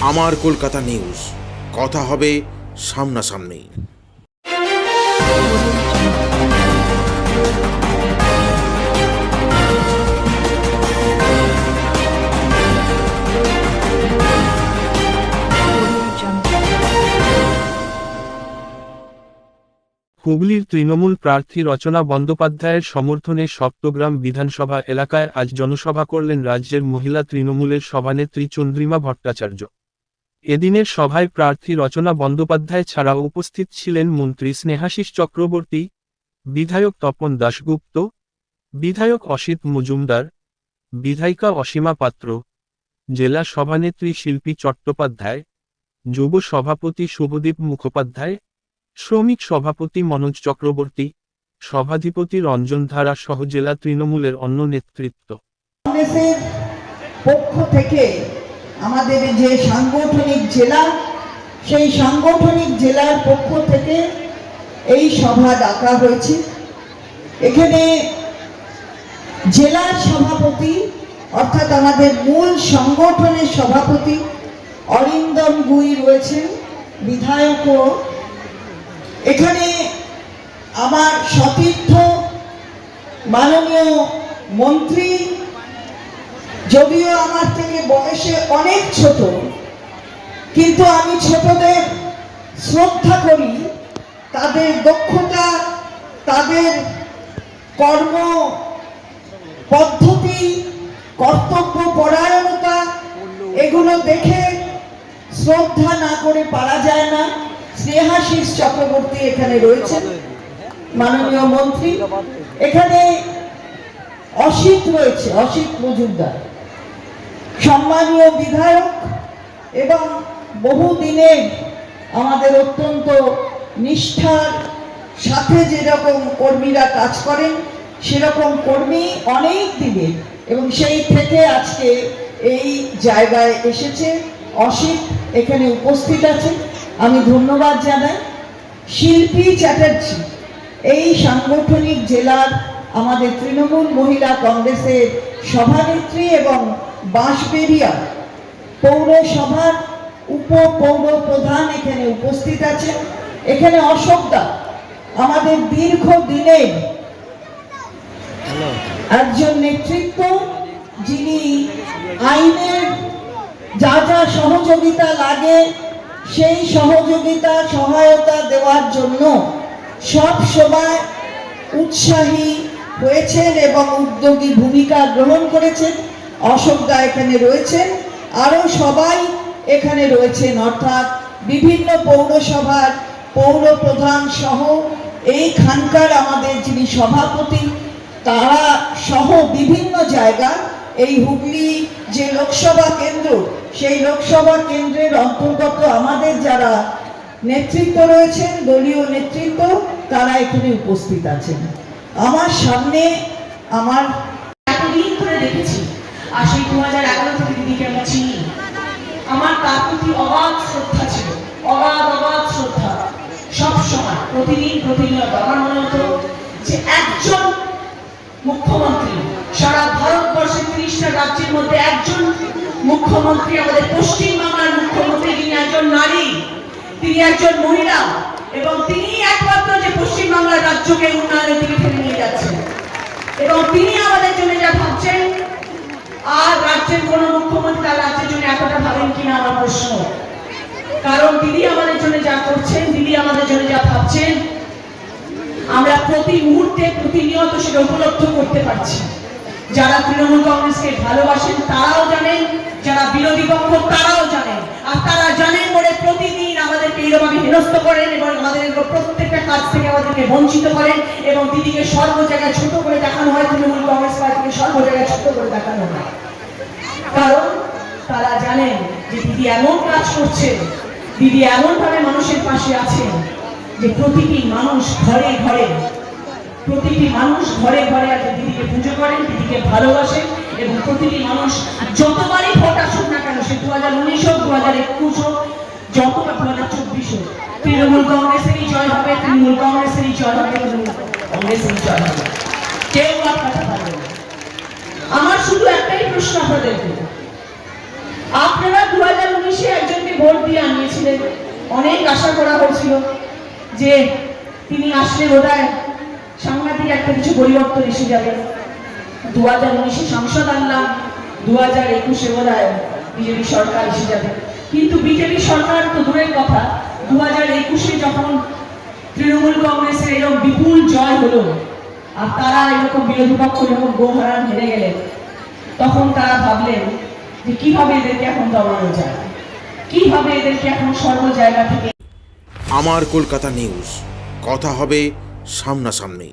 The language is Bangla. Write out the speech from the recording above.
আমার কলকাতা নিউজ, কথা হবে সামনাসামনি। হুগলির তৃণমূল প্রার্থী রচনা বন্দ্যোপাধ্যায়ের সমর্থনে সপ্তগ্রাম বিধানসভা এলাকায় আজ জনসভা করলেন রাজ্যের মহিলা তৃণমূলের সভানেত্রী চন্দ্রিমা ভট্টাচার্য। এদিনের সভায় প্রার্থী রচনা বন্দ্যোপাধ্যায় ছাড়াও উপস্থিত ছিলেন মন্ত্রী স্নেহাশিস চক্রবর্তী, বিধায়ক তপন দাশগুপ্ত, বিধায়ক অসিত মজুমদার, বিধায়িকা অসীমা পাত্র, জেলা সভানেত্রী শিল্পী চট্টোপাধ্যায়, যুব সভাপতি শুভদীপ মুখোপাধ্যায়, শ্রমিক সভাপতি মনোজ চক্রবর্তী, সভাধিপতি রঞ্জন ধারা সহ জেলা তৃণমূলের অন্য নেতৃত্ব। কংগ্রেসের পক্ষ থেকে আমাদের যে সাংগঠনিক জেলা, সেই সাংগঠনিক জেলার পক্ষ থেকে এই সভা ডাকা হয়েছে। এখানে জেলার সভাপতি অর্থাৎ আমাদের মূল সংগঠনের সভাপতি অরিন্দম গুই রয়েছেন, বিধায়কও। এখানে আমার সতীর্থ মাননীয় মন্ত্রী, যদিও আমার থেকে বয়সে অনেক ছোট, কিন্তু আমি ছোটদের শ্রদ্ধা করি। তাদের দক্ষতা, তাদের কর্ম পদ্ধতি, কর্তব্য পরায়ণতা, এগুলো দেখে শ্রদ্ধা না করে পারা যায় না। স্নেহাশিস চক্রবর্তী এখানে রয়েছেন, মাননীয় মন্ত্রী। এখানে অসিত রয়েছে, অসিত মজুমদার, সম্মানীয় বিধায়ক, এবং বহুদিনের আমাদের অত্যন্ত নিষ্ঠার সাথে যেরকম কর্মীরা কাজ করেন সেরকম কর্মী অনেক দিনের, এবং সেই থেকে আজকে এই জায়গায় এসেছে। অসিত এখানে উপস্থিত আছে, আমি ধন্যবাদ জানাই। শিল্পী চ্যাটার্জি এই সাংগঠনিক জেলার আমাদের তৃণমূল মহিলা কংগ্রেসের সভানেত্রী এবং বাঁশবেড়িয়া পৌরসভার উপপৌর প্রধান এখানে উপস্থিত আছেন। এখানে অশোক দা আমাদের দীর্ঘদিনের একজন নেতৃত্ব, যিনি আইনের যা যা সহযোগিতা লাগে সেই সহযোগিতা সহায়তা দেওয়ার জন্য সব সময় উৎসাহী হয়েছেন এবং উদ্যোগী ভূমিকা গ্রহণ করেছেন। অশোক দা এখানে রয়েছেন, আরও সবাই এখানে রয়েছেন, অর্থাৎ বিভিন্ন পৌরসভার পৌর প্রধান সহ এইখানকার আমাদের যিনি সভাপতি তারা সহ বিভিন্ন জায়গা, এই হুগলি যে লোকসভা কেন্দ্র, সেই লোকসভা কেন্দ্রের অন্তর্গত আমাদের যারা নেতৃত্ব রয়েছেন, দলীয় নেতৃত্ব, তারা এখানে উপস্থিত আছেন। আমার সামনে আমার এতদিন ধরে দেখেছি, আর সেই 2011 থেকে দিদিকে আমরা চিনি। আমার তার প্রতি অগাধ শ্রদ্ধা ছিল, অগাধ শ্রদ্ধা সব সময়, প্রতিদিন প্রতিনিয়ত। আমার মনে হতো যে একজন মুখ্যমন্ত্রী, সারা ভারতবর্ষের 30টা রাজ্যের মধ্যে একজন মুখ্যমন্ত্রী, আমাদের পশ্চিমবাংলার মুখ্যমন্ত্রী, যিনি একজন নারী, তিনি একজন মহিলা, এবং তিনি একমাত্র যে পশ্চিমবাংলার রাজ্যকে উন্নয়নের দিকে ঠেলে নিয়ে যাচ্ছেন, এবং তিনি আমাদের জন্য যা ভাবছেন, আর রাজ্যের কোন মুখ্যমন্ত্রী তার রাজ্যের জন্য এতটা ভাবেন কিনা আমার প্রশ্ন। কারণ দিদি আমাদের জন্য যা করছেন, দিদি আমাদের জন্য যা ভাবছেন, আমরা প্রতি মুহূর্তে প্রতিনিয়ত সেটা উপলব্ধ করতে পারছি। যারা তৃণমূল কংগ্রেসকে ভালোবাসেন তারাও জানেন, যারা বিরোধী পক্ষ তারাও জানেন, আর তারা জানেন বলে প্রতিদিন আমাদেরকে এইভাবে হেনস্থ করেন এবং আমাদের প্রত্যেকটা কাজ থেকে আমাদেরকে বঞ্চিত করেন, এবং দিদিকে সর্ব জায়গায় ছোট করে দেখানো হয়, তৃণমূল কংগ্রেস পার্টিকে সর্ব জায়গায় ছোট করে দেখানো হয়। কারণ তারা জানেন যে দিদি এমন কাজ করছেন, দিদি এমন ভাবে মানুষের পাশে আছেন যে প্রতিটি মানুষ ঘরে ঘরে, প্রতিটি মানুষ ঘরে ঘরে আজ দিদিকে পুজো করেন, দিদিকে ভালোবাসেন, এবং প্রতিটি মানুষ যতবারই ভোট আসুক না কেন, সে 2019 হোক, 2021 হোক, যতবার 2024 হোক, তৃণমূল কংগ্রেসেরই জয় হবে, তৃণমূল কংগ্রেসেরই জয় হবে, তৃণমূল কংগ্রেসেরই জয় হবে, কেউ আর কথা পারবে না। আমার শুধু একটাই প্রশ্ন আপনাদেরকে, আপনারা 2019-এ একজন ছিলেন, অনেক আশা করা হয়েছিল যে তিনি আসলে বোধহয় সাংঘাতিক একটা কিছু পরিবর্তন এসে যাবে। 2019-এ সংসদ আনলাম, 2021-এ বোধহয় বিজেপি সরকার এসে যাবে। কিন্তু বিজেপি সরকার তো দূরের কথা, 2021-এ যখন তৃণমূল কংগ্রেসের এরকম বিপুল জয় হলো আর তারা এরকম বিরোধী পক্ষ যখন গোহারান হেরে গেলেন, তখন তারা ভাবলেন যে কিভাবে এদেরকে এখন দমানো যায়, কিভাবে এদেরকে এখন সর্ব জায়গা থেকে। আমার কলকাতা নিউজ, কথা হবে সামনাসামনি।